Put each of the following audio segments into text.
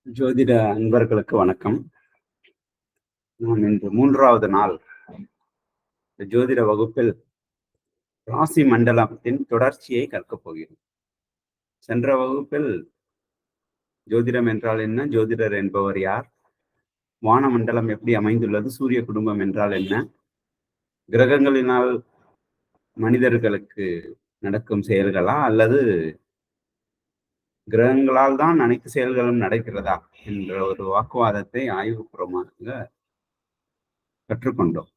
ஜோதிட அன்பர்களுக்கு வணக்கம். நான் இன்று 3வது நாள் ஜோதிட வகுப்பில் ராசி மண்டலத்தின் தொடர்ச்சியை கற்கப் போகிறோம். சென்ற வகுப்பில் ஜோதிடம் என்றால் என்ன, ஜோதிடர் என்பவர் யார், வான மண்டலம் எப்படி அமைந்துள்ளது, சூரிய குடும்பம் என்றால் என்ன, கிரகங்களினால் மனிதர்களுக்கு நடக்கும் செயல்களா அல்லது கிரகங்களால் தான் அனைத்து செயல்களும் நடக்கிறதா என்ற ஒரு வாக்குவாதத்தை ஆய்வுபூர்வமாக கற்றுக்கொண்டோம்.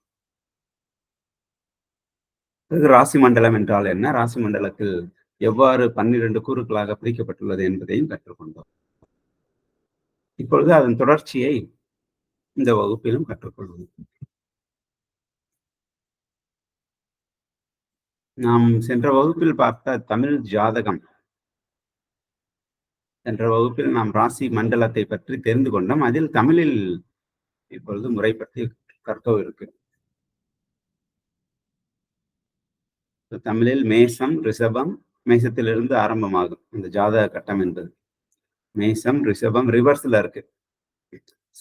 ராசி மண்டலம் என்றால் என்ன, ராசி மண்டலத்தில் எவ்வாறு 12 கூறுகளாக பிரிக்கப்பட்டுள்ளது என்பதையும் கற்றுக்கொண்டோம். இப்பொழுது அதன் தொடர்ச்சியை இந்த வகுப்பிலும் கற்றுக்கொள்வோம். நாம் சென்ற வகுப்பில் பார்த்த தமிழ் ஜாதகம், சென்ற வகுப்பில் நாம் ராசி மண்டலத்தை பற்றி தெரிந்து கொண்டோம். அதில் தமிழில் இப்பொழுது முறை பற்றி கற்கவிருக்கு. தமிழில் மேசம், ரிஷபம், மேசத்திலிருந்து ஆரம்பமாகும் இந்த ஜாதக கட்டம் என்பது. மேசம், ரிஷபம் ரிவர்ஸ்ல இருக்கு.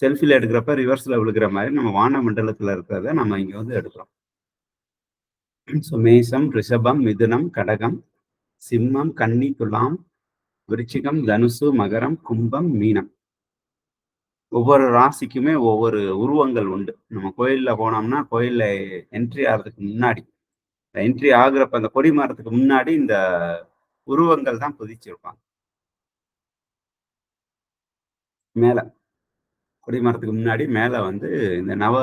செல்ஃபில எடுக்கிறப்ப ரிவர்ஸ்ல விழுகிற மாதிரி நம்ம வான மண்டலத்துல இருக்கிறத நம்ம இங்க வந்து எடுக்கிறோம். மேசம், ரிஷபம், மிதுனம், கடகம், சிம்மம், கன்னி, துலாம், விருச்சிகம், தனுசு, மகரம், கும்பம், மீனம். ஒவ்வொரு ராசிக்குமே ஒவ்வொரு உருவங்கள் உண்டு. நம்ம கோயில்ல போனோம்னா கோயில்ல என்ட்ரி ஆகிறதுக்கு முன்னாடி, என்ட்ரி ஆகுறப்ப அந்த கொடி மரத்துக்கு முன்னாடி இந்த உருவங்கள் தான் புதிச்சிருப்பாங்க. மேல கொடிமரத்துக்கு முன்னாடி மேல வந்து இந்த நவ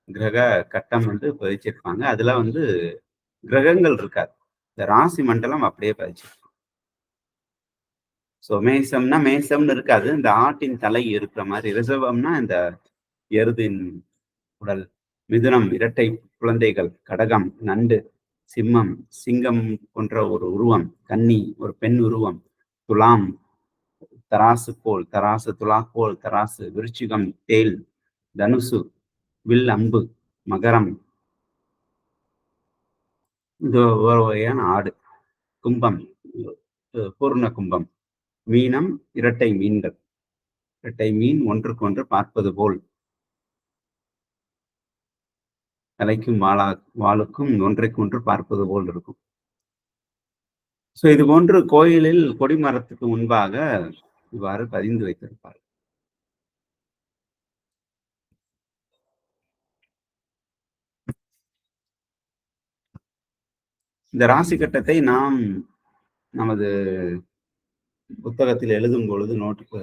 கிரக கட்டம் வந்து பதிச்சிருப்பாங்க. அதுல வந்து கிரகங்கள் இருக்காது, இந்த ராசி மண்டலம் அப்படியே பதிச்சிருப்பாங்க. ஸோ மேசம்னா மேசம்னு இருக்காது, இந்த ஆட்டின் தலை இருக்கிற மாதிரி. ரிஷபம்னா இந்த எருதின் உடல், மிதுனம் இரட்டை குழந்தைகள், கடகம் நண்டு, சிம்மம் சிங்கம் போன்ற ஒரு உருவம், கன்னி ஒரு பெண் உருவம், துலாம் தராசு போல் தராசு, துலாக்கோல் தராசு, விருச்சிகம் தேல், தனுசு வில் அம்பு, மகரம் இது ஒரு வகையான ஆடு, கும்பம் பூர்ண கும்பம், மீனம் இரட்டை மீன்கள், இரட்டை மீன் ஒன்றுக்கு ஒன்று பார்ப்பது போல், தலைக்கும் வாளுக்கும் ஒன்றைக்கு ஒன்று பார்ப்பது போல் இருக்கும். ஸோ இது போன்று கோயிலில் கொடிமரத்துக்கு முன்பாக இவ்வாறு பதிந்து வைத்திருப்பார். இந்த ராசி கட்டத்தை நாம் நமது புத்தகத்தில் எழுதும் பொழுது நோட்டுக்கு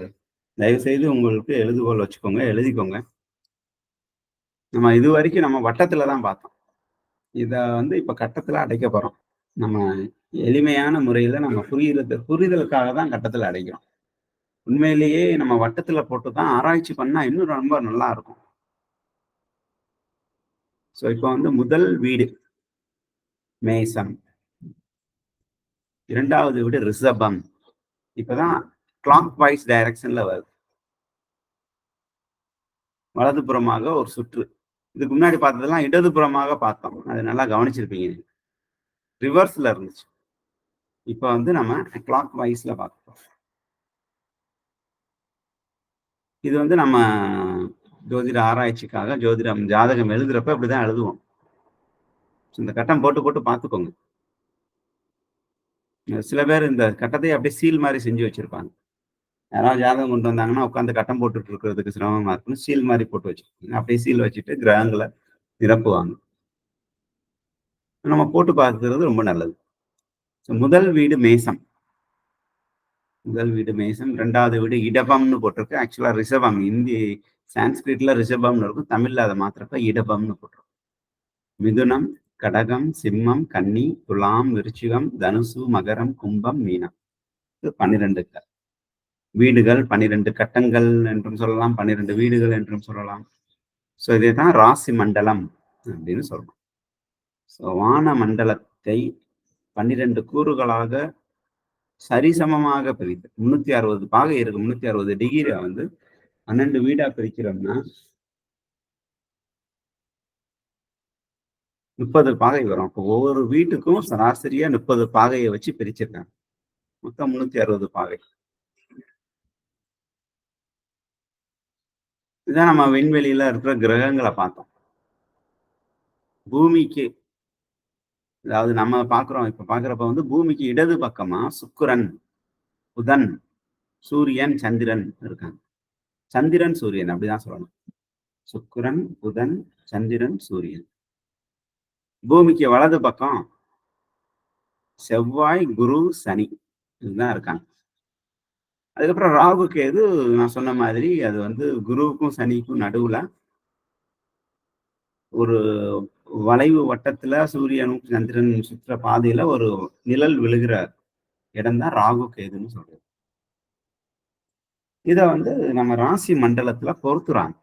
தயவு செய்து உங்களுக்கு எழுதுகோல் வச்சுக்கோங்க, எழுதிக்கோங்க. நம்ம இது வரைக்கும் நம்ம வட்டத்துல தான் பார்த்தோம். இத வந்து இப்ப கட்டத்துல அடைக்க போறோம். நம்ம எளிமையான முறையில நம்ம புரிதலுக்காக தான் கட்டத்துல அடைக்கிறோம். உண்மையிலேயே நம்ம வட்டத்துல போட்டு தான் ஆராய்ச்சி பண்ணா இன்னும் ரொம்ப நல்லா இருக்கும். ஸோ இப்போ வந்து முதல் வீடு மேசம், 2வது வீடு ரிஷபம். இப்பதான் கிளாக் வைஸ் டைரக்ஷன்ல வருது, வலதுபுறமாக ஒரு சுற்று. இதுக்கு முன்னாடி பார்த்ததெல்லாம் இடதுபுறமாக பார்த்தோம், அது நல்லா கவனிச்சிருப்பீங்க, ரிவர்ஸ்ல இருந்துச்சு. இப்ப வந்து நம்ம கிளாக் வைஸ்ல பார்க்கிறோம். இது வந்து நம்ம ஜோதிட ஆராய்ச்சிக்காக ஜோதிடம் ஜாதகம் எழுதுறப்ப இப்படிதான் எழுதுவோம். இந்த கட்டம் போட்டு போட்டு பார்த்துக்கோங்க. சில பேர் இந்த கட்டத்தை அப்படியே சீல் மாதிரி செஞ்சு வச்சிருப்பாங்க. யாராவது ஜாதகம் கொண்டு வந்தாங்கன்னா உட்காந்து கட்டம் போட்டுட்டு இருக்கிறதுக்கு சிரமமா இருக்குன்னு சீல் மாதிரி போட்டு வச்சிருப்பாங்க. அப்படியே சீல் வச்சுட்டு கிரகங்களை நிரப்புவாங்க. நம்ம போட்டு பார்க்கறது ரொம்ப நல்லது. முதல் வீடு மேசம், முதல் வீடு மேசம். 2வது வீடு இடபம்னு போட்டிருக்கு. ஆக்சுவலா ரிஷபம், இந்தி சான்ஸ்கிரிட்ல ரிஷபம்னு இருக்கும், தமிழ்ல அதை மாத்திரப்ப இடபம்னு போட்டிருக்கும். மிதுனம், கடகம், சிம்மம், கன்னி, துலாம், விருச்சிகம், தனுசு, மகரம், கும்பம், மீனம். 12 வீடுகள், 12 கட்டங்கள் என்றும் சொல்லலாம், 12 வீடுகள் என்றும் சொல்லலாம். ஸோ இதை தான் ராசி மண்டலம் அப்படின்னு சொல்றோம். ஸோ வான மண்டலத்தை 12 கூறுகளாக சரிசமமாக பிரித்து 360 பாகை இருக்கு, 360 டிகிரி வந்து 12 வீடா பிரிக்கிறோம்னா 30 பாகை வரும். அப்போ ஒவ்வொரு வீட்டுக்கும் சராசரியா 30 பாகைய வச்சு பிரிச்சிருக்காங்க. மொத்தம் 360 பாகை. இதான் நம்ம விண்வெளியில இருக்கிற கிரகங்கள பார்த்தோம். பூமிக்கு அதாவது நம்ம பார்க்கிறோம். இப்ப பார்க்கிறப்ப வந்து பூமிக்கு இடது பக்கமா சுக்கிரன், புதன், சூரியன், சந்திரன் இருக்காங்க. சந்திரன், சூரியன் அப்படிதான் சொல்லணும். சுக்கிரன், புதன், சந்திரன், சூரியன். பூமிக்கு வலது பக்கம் செவ்வாய், குரு, சனி இதுதான் இருக்காங்க. அதுக்கப்புறம் ராகு, கேது நான் சொன்ன மாதிரி அது வந்து குருவுக்கும், சனிக்கும் நடுவுல ஒரு வளைவு வட்டத்துல சூரியனும், சந்திரனும் சுற்றுற பாதையில ஒரு நிழல் விழுகிற இடம் தான் ராகு, கேதுன்னு சொல்றது. இத வந்து நம்ம ராசி மண்டலத்துல பொறுத்துறாங்க.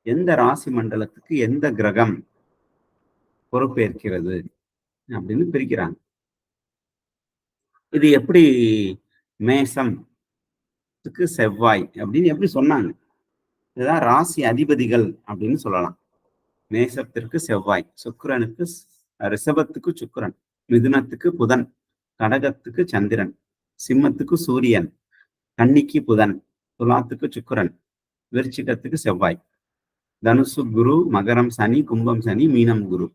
எந்த ராசி மண்டலத்துக்கு எந்த கிரகம் பொறுப்பேற்கிறது அப்படின்னு பிரிக்கிறாங்க. இது எப்படி மேசம்த்துக்கு செவ்வாய் அப்படின்னு எப்படி சொன்னாங்க? இதுதான் ராசி அதிபதிகள் அப்படின்னு சொல்லலாம். மேசத்திற்கு செவ்வாய், சுக்கிரனுக்கு ரிஷபத்துக்கு சுக்கிரன், மிதுனத்துக்கு புதன், கடகத்துக்கு சந்திரன், சிம்மத்துக்கு சூரியன், கன்னிக்கு புதன், துலாத்துக்கு சுக்கிரன், விருச்சிகத்துக்கு செவ்வாய், தனுசு குரு, மகரம் சனி, கும்பம் சனி, மீனம் குரு.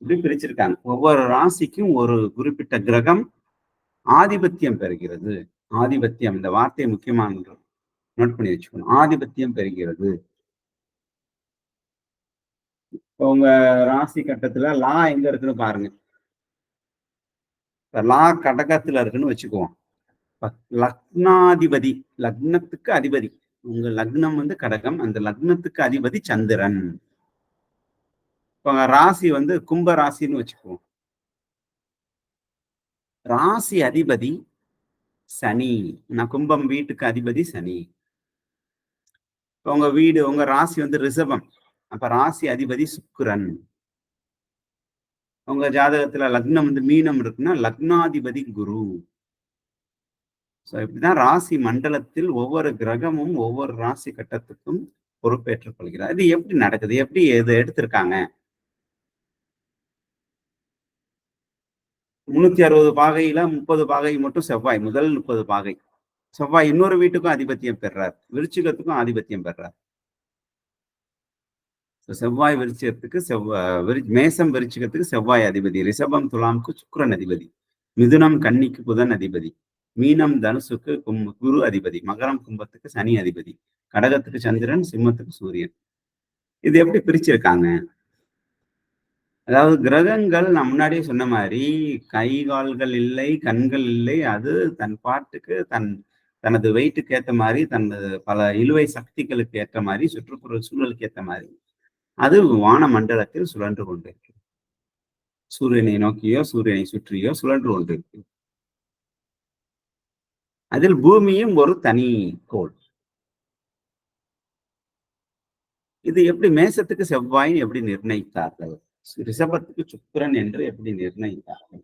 இப்படி பிரிச்சிருக்காங்க. ஒவ்வொரு ராசிக்கும் ஒரு குறிப்பிட்ட கிரகம் ஆதிபத்தியம் பெறுகிறது. ஆதிபத்தியம் இந்த வார்த்தை முக்கியமானது. நோட் பண்ணி வச்சுக்கணும். ஆதிபத்தியம் பெறுகிறது. உங்க ராசி கட்டத்துல லா எங்க இருக்குன்னு பாருங்க. லா கடகத்துல இருக்குன்னு வச்சுக்குவோம். லக்னாதிபதி, லக்னத்துக்கு அதிபதி. உங்க லக்னம் வந்து கடகம். அந்த லக்னத்துக்கு அதிபதி சந்திரன். இப்ப ராசி வந்து கும்ப ராசின்னு வச்சுக்குவோம். ராசி அதிபதி சனி. நான் கும்பம் வீட்டுக்கு அதிபதி சனி. உங்க வீடு, உங்க ராசி வந்து ரிஷபம். அப்ப ராசி அதிபதி சுக்கிரன். உங்க ஜாதகத்துல லக்னம் வந்து மீனம் இருக்குன்னா லக்னாதிபதி குரு. இப்படிதான் ராசி மண்டலத்தில் ஒவ்வொரு கிரகமும் ஒவ்வொரு ராசி கட்டத்துக்கும் பொறுப்பேற்றுக் கொள்கிறார். இது எப்படி நடக்குது? எப்படி இது எடுத்திருக்காங்க? 360 பாகையில 30 பாகை மட்டும் செவ்வாய், முதல் 30 பாகை. செவ்வாய் இன்னொரு வீட்டுக்கும் ஆதிபத்தியம் பெறார். விருச்சிகத்துக்கும் ஆதிபத்தியம் பெறார். செவ்வாய் விருச்சிகத்துக்கு மேசம் விருச்சிகத்துக்கு செவ்வாய் அதிபதி, ரிஷபம் துலாமுக்கு சுக்கிரன் அதிபதி, மிதுனம் கன்னிக்கு புதன் அதிபதி, மீனம் தனுசுக்கு குரு அதிபதி, மகரம் கும்பத்துக்கு சனி அதிபதி, கடகத்துக்கு சந்திரன், சிம்மத்துக்கு சூரியன். இது எப்படி பிரிச்சிருக்காங்க? அதாவது கிரகங்கள் நான் முன்னாடியே சொன்ன மாதிரி கை கால்கள் இல்லை, கண்கள் இல்லை. அது தன் பாட்டுக்கு தனது வெயிட்டுக்கு ஏத்த மாதிரி, தனது பல இழுவை சக்திகளுக்கு ஏற்ற மாதிரி, சுற்றுப்புற சூழலுக்கு ஏற்ற மாதிரி அது வான மண்டலத்தில் சுழன்று கொண்டிருக்கு. சூரியனை நோக்கியோ சூரியனை சுற்றியோ சுழன்று கொண்டிருக்கு. அதில் பூமியும் ஒரு தனி கோள். இது எப்படி மேசத்துக்கு செவ்வாய் எப்படி நிர்ணயித்தார்கள்? ரிஷபத்துக்கு சுக்கிரன் என்று எப்படி நிர்ணயித்தார்கள்?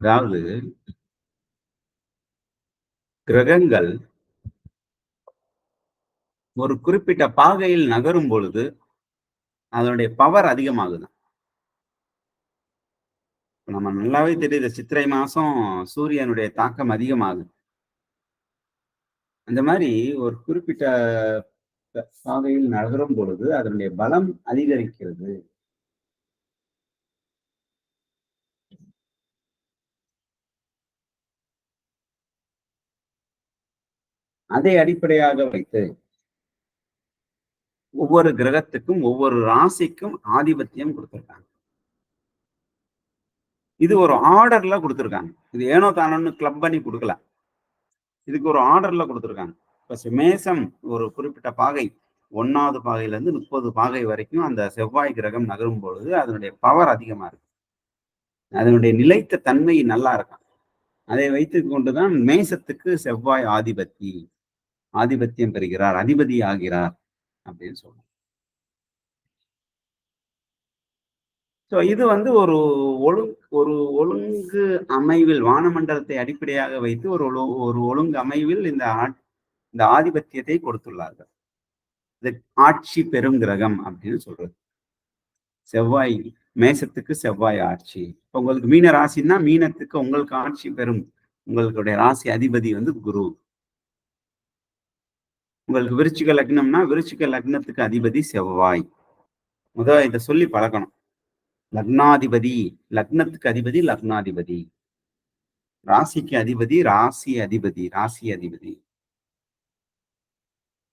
அதாவது கிரகங்கள் ஒரு குறிப்பிட்ட பாகையில் நகரும் பொழுது அதனுடைய பவர் அதிகமாகுது. நம்ம நல்லாவே தெரியுது, சித்திரை மாசம் சூரியனுடைய தாக்கம் அதிகமாகுது. அந்த மாதிரி ஒரு குறிப்பிட்ட பாதையில் நகரும் பொழுது அதனுடைய பலம் அதிகரிக்கிறது. அதை அடிப்படையாக வைத்து ஒவ்வொரு கிரகத்துக்கும் ஒவ்வொரு ராசிக்கும் ஆதிபத்தியம் கொடுத்திருக்காங்க. இது ஒரு ஆர்டர்ல கொடுத்திருக்காங்க. இது ஏனோ தானோன்னு கிளப் பண்ணி கொடுக்கல. இதுக்கு ஒரு ஆர்டர்ல கொடுத்திருக்காங்க. இப்ப மேசம் ஒரு குறிப்பிட்ட பாகை 1வது பாகையில இருந்து 30 பாகை வரைக்கும் அந்த செவ்வாய் கிரகம் நகரும் பொழுது அதனுடைய பவர் அதிகமா இருக்கு. அதனுடைய நிலைத்த தன்மை நல்லா இருக்கும். அதை வைத்துக் கொண்டுதான் மேசத்துக்கு செவ்வாய் ஆதிபத்தியம் பெறுகிறார், அதிபதி ஆகிறார் அப்படின்னு சொல்றோம். ஸோ இது வந்து ஒரு ஒழுங்கு அமைவில் வானமண்டலத்தை அடிப்படையாக வைத்து ஒரு ஒழுங்கு அமைவில் இந்த ஆதிபத்தியத்தை கொடுத்துள்ளார்கள். இது ஆட்சி பெரும் கிரகம் அப்படின்னு சொல்றது. செவ்வாய் மேசத்துக்கு செவ்வாய் ஆட்சி. உங்களுக்கு மீன ராசின்னா மீனத்துக்கு உங்களுக்கு ஆட்சி பெறும். உங்களுடைய ராசி அதிபதி வந்து குரு. உங்களுக்கு விருச்சிக லக்னம்னா விருச்சிக லக்னத்துக்கு அதிபதி செவ்வாய். இதை சொல்லி பழக்கணும். லக்னாதிபதி, லக்னத்துக்கு அதிபதி லக்னாதிபதி, ராசிக்கு அதிபதி ராசி அதிபதி.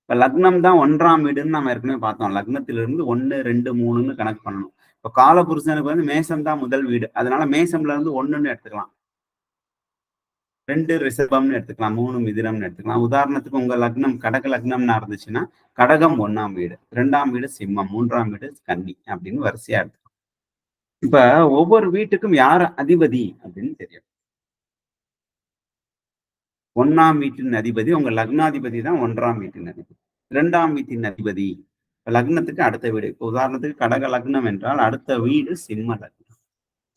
இப்ப லக்னம் தான் 1ஆம் வீடுன்னு நம்ம ஏற்கனவே பார்த்தோம். லக்னத்திலிருந்து 1, 2, 3ன்னு கணக்கு பண்ணணும். இப்ப காலபுருஷனுக்கு வந்து மேசம் தான் முதல் வீடு. அதனால மேசம்ல இருந்து 1ன்னு எடுத்துக்கலாம், 2 ரிஷபம்னு எடுத்துக்கலாம், 3 மிதுனம்னு எடுத்துக்கலாம். உதாரணத்துக்கு உங்க லக்னம் கடக லக்னம்னா இருந்துச்சுன்னா கடகம் 1ஆம் வீடு, 2ஆம் வீடு சிம்மம், 3ஆம் வீடு கன்னி அப்படின்னு வரிசையா எடுத்துக்கலாம். இப்ப ஒவ்வொரு வீட்டுக்கும் யார் அதிபதி அப்படின்னு தெரியும். 1ஆம் வீட்டின் அதிபதி உங்க லக்னாதிபதி தான் 1ஆம் வீட்டின் அதிபதி. 2ஆம் வீட்டின் அதிபதி லக்னத்துக்கு அடுத்த வீடு. இப்போ உதாரணத்துக்கு கடக லக்னம் என்றால் அடுத்த வீடு சிம்ம லக்னம்,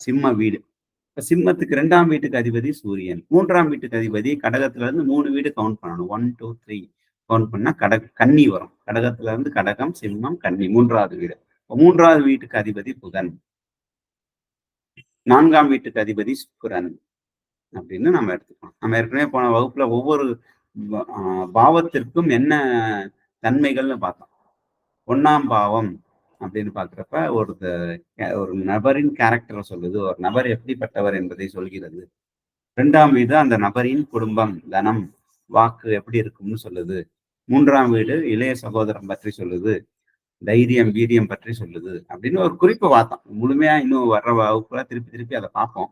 சிம்ம வீடு. இப்ப சிம்மத்துக்கு 2ஆம் வீட்டுக்கு அதிபதி சூரியன். 3ஆம் வீட்டுக்கு அதிபதி கடகத்துல இருந்து 3 வீடு கவுண்ட் பண்ணணும். 1, 2, 3 கவுண்ட் பண்ணா கன்னி வரும். கடகத்துல இருந்து கடகம், சிம்மம், கன்னி 3வது வீடு. 3வது வீட்டுக்கு அதிபதி புதன். 4ஆம் வீட்டுக்கு அதிபதி சுக்கிரன் அப்படின்னு நம்ம எடுத்துக்கலாம். நம்ம ஏற்கனவே போன வகுப்புல ஒவ்வொரு பாவத்திற்கும் என்ன தன்மைகள்னு பார்த்தோம். 1ஆம் பாவம் அப்படின்னு பாக்குறப்ப ஒரு நபரின் கேரக்டரை சொல்லுது, ஒரு நபர் எப்படிப்பட்டவர் என்பதை சொல்கிறது. 2ஆம் வீடு அந்த நபரின் குடும்பம், தனம், வாக்கு எப்படி இருக்கும்னு சொல்லுது. 3ஆம் வீடு இளைய சகோதரம் பற்றி சொல்லுது, தைரியம், வீரியம் பற்றி சொல்லுது அப்படின்னு ஒரு குறிப்பு பார்த்தோம். முழுமையா இன்னும் வர்ற வகுப்புல திருப்பி அதை பார்ப்போம்.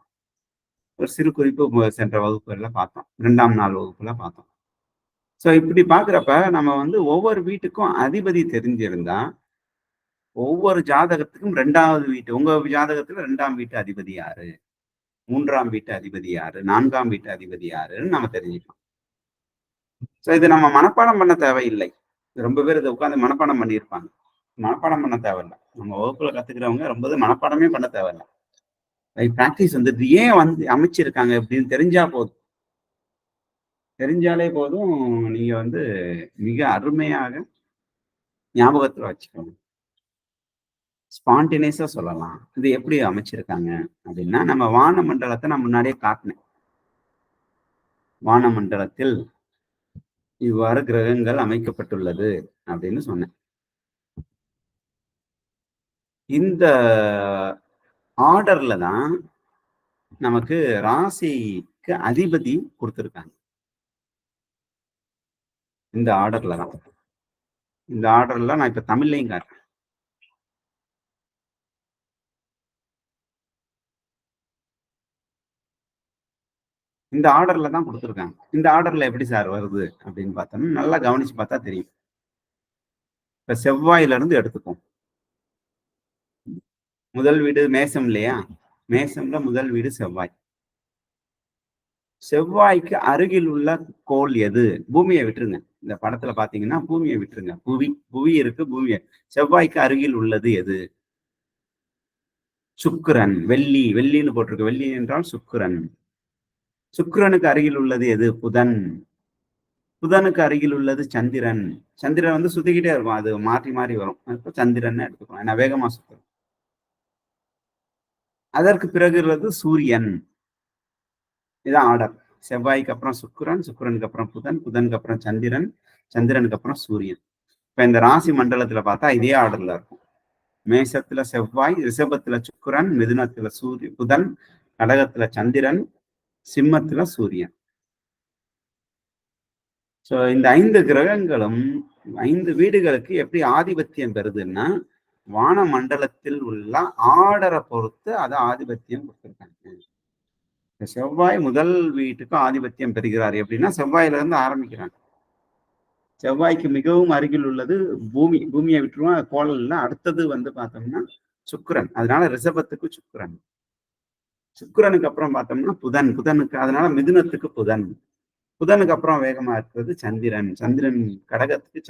ஒரு சிறு குறிப்பு சென்ற வகுப்புல பார்த்தோம், 2ஆம் நாள் வகுப்புல பார்த்தோம். ஸோ இப்படி பாக்குறப்ப நம்ம வந்து ஒவ்வொரு வீட்டுக்கும் அதிபதி தெரிஞ்சிருந்தா ஒவ்வொரு ஜாதகத்துக்கும் 2வது வீட்டு, உங்க ஜாதகத்துல 2ஆம் வீட்டு அதிபதி யாரு, 3ஆம் வீட்டு அதிபதி யாரு, 4ஆம் வீட்டு அதிபதி யாருன்னு நம்ம தெரிஞ்சுக்கலாம். ஸோ இது நம்ம மனப்பாடம் பண்ண தேவையில்லை. ரொம்ப பேர் இதை உட்காந்து மனப்பாடம் பண்ணியிருப்பாங்க. மனப்பாடம் பண்ண தேவையில்லை. நம்ம வகுப்புல கத்துக்கிறவங்க ரொம்ப மனப்பாடமே பண்ண தேவையில்லை. பிராக்டிஸ் வந்துட்டு ஏன் வந்து அமைச்சிருக்காங்க அப்படின்னு தெரிஞ்சா போதும். தெரிஞ்சாலே போதும், நீங்க வந்து மிக அருமையாக ஞாபகத்துல வச்சுக்கணும். ஸ்பான்டினியஸா சொல்லலாம். இது எப்படி அமைச்சிருக்காங்க அப்படின்னா, நம்ம வான மண்டலத்தை நான் முன்னாடியே காட்டினேன். வான மண்டலத்தில் இவ்வாறு கிரகங்கள் அமைக்கப்பட்டுள்ளது அப்படின்னு சொன்னேன். இந்த ஆர்டர்ல தான் நமக்கு ராசிக்கு அதிபதி கொடுத்திருக்காங்க. இந்த ஆர்டர்ல தான். இந்த ஆர்டர்ல நான் இப்ப தமிழ்லையும் காட்டுறேன். இந்த ஆர்டர்ல தான் கொடுத்துருக்காங்க. இந்த ஆர்டர்ல எப்படி சார் வருது அப்படின்னு பார்த்தோம்னா, நல்லா கவனிச்சு பார்த்தா தெரியும். இப்ப செவ்வாயில இருந்து எடுத்துப்போம். முதல் வீடு மேசம் இல்லையா? மேசம்ல முதல் வீடு செவ்வாய். செவ்வாய்க்கு அருகில் உள்ள கோள் எது? பூமியை விட்டுருங்க. இந்த படத்துல பாத்தீங்கன்னா பூமியை விட்டுருங்க. புவி இருக்கு, பூமியை. செவ்வாய்க்கு அருகில் உள்ளது எது? சுக்கிரன். வெள்ளின்னு போட்டிருக்கு. வெள்ளி என்றால் சுக்கிரன். சுக்கிரனுக்கு அருகில் உள்ளது எது? புதன். புதனுக்கு அருகில் உள்ளது சந்திரன். சந்திரன் வந்து சுத்திக்கிட்டே இருக்கும், அது மாற்றி மாறி வரும். இப்போ சந்திரன் எடுத்துக்கலாம், ஏன்னா வேகமா சுத்தும். அதற்கு பிறகு உள்ளது சூரியன். இதான் ஆர்டர். செவ்வாய்க்கு அப்புறம் சுக்கிரன், சுக்கிரனுக்கு அப்புறம் புதன், புதனுக்கு அப்புறம் சந்திரன், சந்திரனுக்கு அப்புறம் சூரியன். இப்ப இந்த ராசி மண்டலத்துல பார்த்தா இதே ஆர்டர்ல இருக்கும். மேசத்துல செவ்வாய், ரிஷபத்துல சுக்கிரன், மிதுனத்துல புதன், கடகத்துல சந்திரன், சிம்மத்துல சூரியன். ஸோ இந்த 5 கிரகங்களும் 5 வீடுகளுக்கு எப்படி ஆதிபத்தியம் பெறுதுன்னா, வான மண்டலத்தில் உள்ள ஆர்டரை பொறுத்து அதை ஆதிபத்தியம் கொடுத்துருக்காங்க. செவ்வாய் முதல் வீட்டுக்கும் ஆதிபத்தியம் பெறுகிறார் எப்படின்னா, செவ்வாயில இருந்து ஆரம்பிக்கிறாங்க. செவ்வாய்க்கு மிகவும் அருகில் உள்ளது பூமியை விட்டுருவோம், கோளல் இல்லை. அடுத்தது வந்து பார்த்தோம்னா சுக்கிரன். அதனால ரிஷபத்துக்கு சுக்கிரன். சுக்கிரனுக்கு அப்புறம் பார்த்தோம்னா புதனுக்கு, அதனால மிதுனத்துக்கு புதன். புதனுக்கு அப்புறம் வேகமா இருக்கிறது சந்திரன் கடகத்துக்கு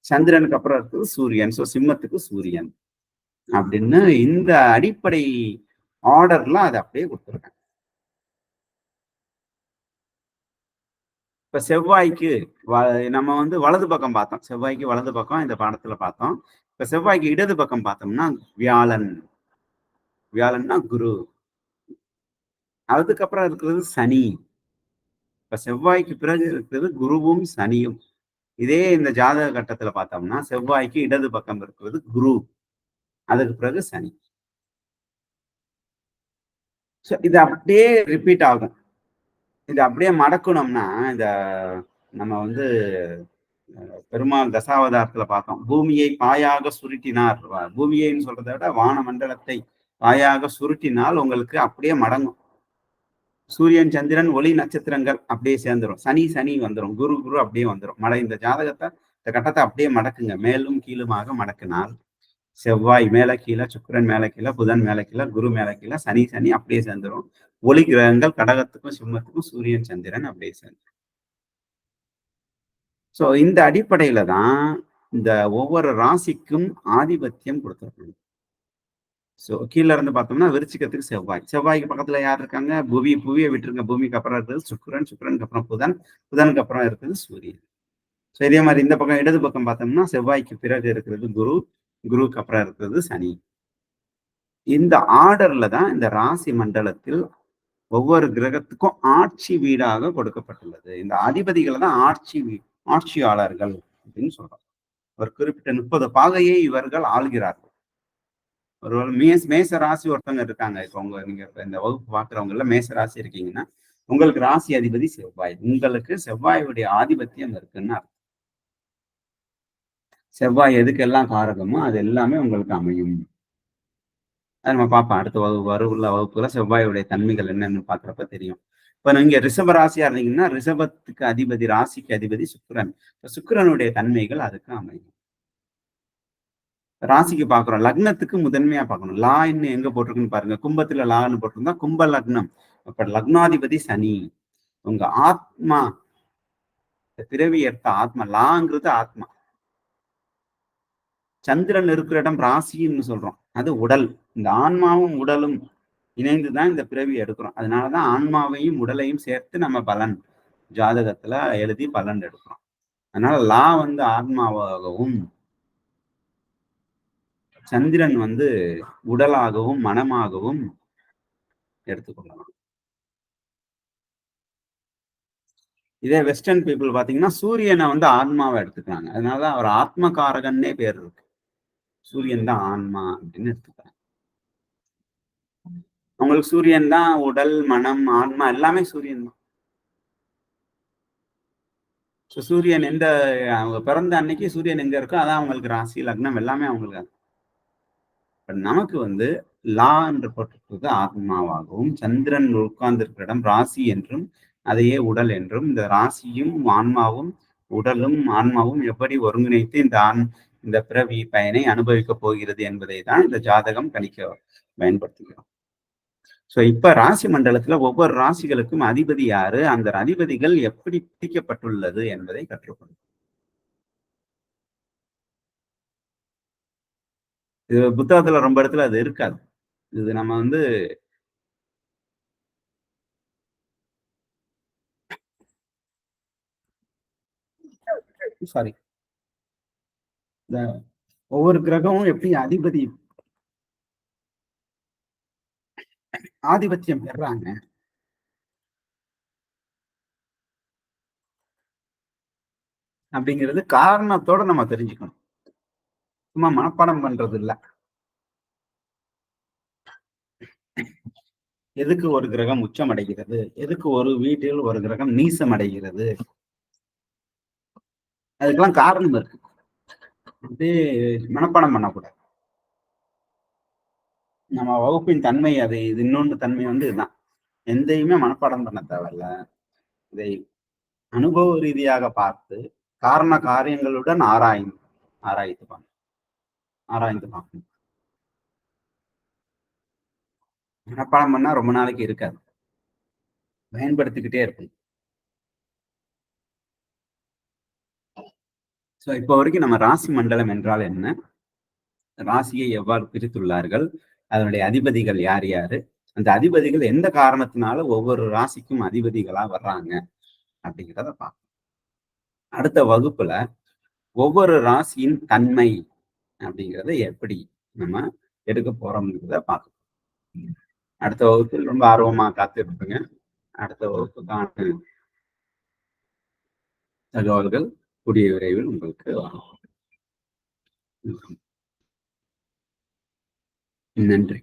சந்திரனுக்கு அப்புறம் இருக்கிறது சூரியன். ஸோ சிம்மத்துக்கு சூரியன். அப்படின்னு இந்த அடிப்படை ஆர்டர்ல அதை அப்படியே கொடுத்துருக்காங்க. இப்ப செவ்வாய்க்கு நம்ம வந்து வலது பக்கம் பார்த்தோம். செவ்வாய்க்கு வலது பக்கம் இந்த பாடத்துல பார்த்தோம். இப்ப செவ்வாய்க்கு இடது பக்கம் பார்த்தோம்னா வியாழன். வியாழன்னா குரு. அதுக்கப்புறம் இருக்கிறது சனி. இப்ப செவ்வாய்க்கு பிறகு இருக்கிறது குருவும் சனியும். இதே இந்த ஜாதக கட்டத்துல பார்த்தோம்னா செவ்வாய்க்கு இடது பக்கம் இருக்கிறது குரு, அதுக்கு பிறகு சனி. இது அப்படியே ரிப்பீட் ஆகும். இது அப்படியே மடக்கணும்னா இந்த நம்ம வந்து பெருமாள் தசாவதாரத்துல பார்த்தோம். பூமியை பாயாக சுருட்டினார். பூமியைன்னு சொல்றதை விட வான மண்டலத்தை பாயாக சுருட்டினால் உங்களுக்கு அப்படியே மடங்கும். சூரியன், சந்திரன், ஒளி, நட்சத்திரங்கள் அப்படியே சேர்ந்துரும். சனி சனி வந்துடும். குரு குரு அப்படியே வந்துடும். இந்த ஜாதகத்தை இந்த கட்டத்தை அப்படியே மடக்குங்க. மேலும் கீழுமாக மடக்கினால் செவ்வாய் மேல கீழே, சுக்கிரன் மேல கீழே, புதன் மேல கீழே, குரு மேல கீழே, சனி சனி அப்படியே சேர்ந்துரும். ஒளி கிரகங்கள் கடகத்துக்கும் சிம்மத்துக்கும் சூரியன், சந்திரன் அப்படியே சேர்ந்துரும். சோ இந்த அடிப்படையில தான் இந்த ஒவ்வொரு ராசிக்கும் ஆதிபத்தியம் கொடுத்திருக்காங்க. சோ கீழ இருந்து பார்த்தோம்னா விருச்சிகத்துக்கு செவ்வாய். செவ்வாய்க்கு பக்கத்துல யார் இருக்காங்க? புவி. புவியை விட்டுருங்க. பூமிக்கு அப்புறம் இருக்குது சுக்கிரன். சுக்கிரனுக்கு அப்புறம் புதன். புதனுக்கு அப்புறம் இருக்குது சூரியன். சோ இதே மாதிரி இந்த பக்கம் இடது பக்கம் பார்த்தோம்னா செவ்வாய்க்கு பிறகு இருக்கிறது குரு. குருவுக்கு அப்புறம் இருக்கிறது சனி. இந்த ஆர்டர்ல தான் இந்த ராசி மண்டலத்தில் ஒவ்வொரு கிரகத்துக்கும் ஆட்சி வீடாக கொடுக்கப்பட்டுள்ளது. இந்த அதிபதிகளை தான் ஆட்சியாளர்கள் அப்படின்னு சொல்றோம். ஒரு குறிப்பிட்ட 30 பாகையை இவர்கள் ஆள்கிறார்கள். ஒருவேளை மேச ராசி ஒருத்தவங்க இருக்காங்க. இப்போ நீங்க இந்த வகுப்பு பார்க்குறவங்கல மேச ராசி இருக்கீங்கன்னா உங்களுக்கு ராசி அதிபதி செவ்வாய். உங்களுக்கு செவ்வாயுடைய ஆதிபத்தியம் இருக்குன்னு அர்த்தம். செவ்வாய் எதுக்கெல்லாம் காரகமோ அது எல்லாமே உங்களுக்கு அமையும். அதை நம்ம பார்ப்போம். அடுத்த உள்ள வகுப்புல செவ்வாயுடைய தன்மைகள் என்னன்னு பார்க்குறப்ப தெரியும். இப்ப நீங்க ரிஷப ராசியா இருந்தீங்கன்னா ரிஷபத்துக்கு அதிபதி, ராசிக்கு அதிபதி சுக்கிரன். சுக்கிரனுடைய தன்மைகள் அதுக்கு அமையும். ராசிக்கு பார்க்குறோம். லக்னத்துக்கு முதன்மையா பார்க்கணும். லான்னு எங்க போட்டிருக்குன்னு பாருங்க. கும்பத்துல லான்னு போட்டிருந்தா கும்ப லக்னம். அப்ப லக்னாதிபதி சனி. உங்க ஆத்மா, பிறவி எடுத்த ஆத்மா, லாங்கிறது ஆத்மா. சந்திரன் இருக்கிற இடம் ராசின்னு சொல்றோம். அது உடல். இந்த ஆன்மாவும் உடலும் இணைந்துதான் இந்த பிறவி எடுக்கிறோம். அதனாலதான் ஆன்மாவையும் உடலையும் சேர்த்து நம்ம பலன் ஜாதகத்துல எழுதி பலன் எடுக்கிறோம். அதனால லா வந்து ஆத்மாவாகவும், சந்திரன் வந்து உடலாகவும் மனமாகவும் எடுத்துக்கொள்ளலாம். இதே வெஸ்டர்ன் பீப்புள் பாத்தீங்கன்னா சூரியனை வந்து ஆத்மாவை எடுத்துக்கிறாங்க. அதனாலதான் அவர் ஆத்மகாரகன்னே பேர் இருக்கு. சூரியன் தான் ஆன்மா அப்படின்னு எடுத்துக்கிறாங்க. அவங்களுக்கு சூரியன் தான் உடல், மனம், ஆன்மா எல்லாமே சூரியன் தான். சூரியன் எந்த அவங்க பிறந்த அன்னைக்கு சூரியன் எங்க இருக்கோ அதான் அவங்களுக்கு ராசி, லக்னம் எல்லாமே அவங்களுக்கு. நமக்கு வந்து லா என்று போட்டிருக்கிறது ஆத்மாவாகவும், சந்திரன் உட்கார்ந்திருக்கிற இடம் ராசி என்றும், அதையே உடல் என்றும், இந்த ராசியும் ஆன்மாவும் உடலும் ஆன்மாவும் எப்படி ஒருங்கிணைத்து இந்த பிறவி பயனை அனுபவிக்க போகிறது என்பதை தான் இந்த ஜாதகம் கணிக்க பயன்படுத்துகிறோம். சோ இப்ப ராசி மண்டலத்துல ஒவ்வொரு ராசிகளுக்கும் அதிபதி யாரு, அந்த அதிபதிகள் எப்படி பிடிக்கப்பட்டுள்ளது என்பதை கற்றுக்கொள்ளும். இது புத்தகத்துல ரொம்ப இடத்துல அது இருக்காது. இது நம்ம வந்து சாரி இந்த ஒவ்வொரு கிரகமும் எப்படி ஆதிபத்தியம் பெறாங்க அப்படிங்கிறது காரணத்தோட நம்ம தெரிஞ்சுக்கணும். சும்மா மனப்பாடம் பண்றது இல்ல. எதுக்கு ஒரு கிரகம் உச்சம் அடைகிறது, எதுக்கு ஒரு வீட்டில் ஒரு கிரகம் நீசம் அடைகிறது, அதுக்கெல்லாம் காரணம் இருக்கு. அப்படியே மனப்பாடம் பண்ணக்கூடாது. நம்ம வகுப்பின் தன்மை அது. இது இன்னொன்று தன்மை வந்து இதுதான். எந்தையுமே மனப்பாடம் பண்ண தேவையில்ல. இதை அனுபவ ரீதியாக பார்த்து காரண காரியங்களுடன் ஆராய்ந்து பார்க்கணும். மனப்பாடம் பண்ணா ரொம்ப நாளைக்கு இருக்காது. பயன்படுத்திக்கிட்டே இருக்கும். சோ இப்போ வரைக்கும் நம்ம ராசி மண்டலம் என்றால் என்ன, ராசியை எவ்வாறு பிரித்துள்ளார்கள், அதனுடைய அதிபதிகள் யார் யாரு, அந்த அதிபதிகள் எந்த காரணத்தினால ஒவ்வொரு ராசிக்கும் அதிபதிகளா வர்றாங்க அப்படிங்கிறத பார்ப்போம். அடுத்த வகுப்புல ஒவ்வொரு ராசியின் தன்மை அப்படிங்கிறத எப்படி நம்ம எடுக்க போறோம்ங்கிறத பார்க்கலாம். அடுத்த வகுப்பில் ரொம்ப ஆர்வமா காத்திருப்பீங்க. அடுத்த வகுப்புக்கான தகவல்கள் கூடிய விரைவில் உங்களுக்கு வரும். நன்றி.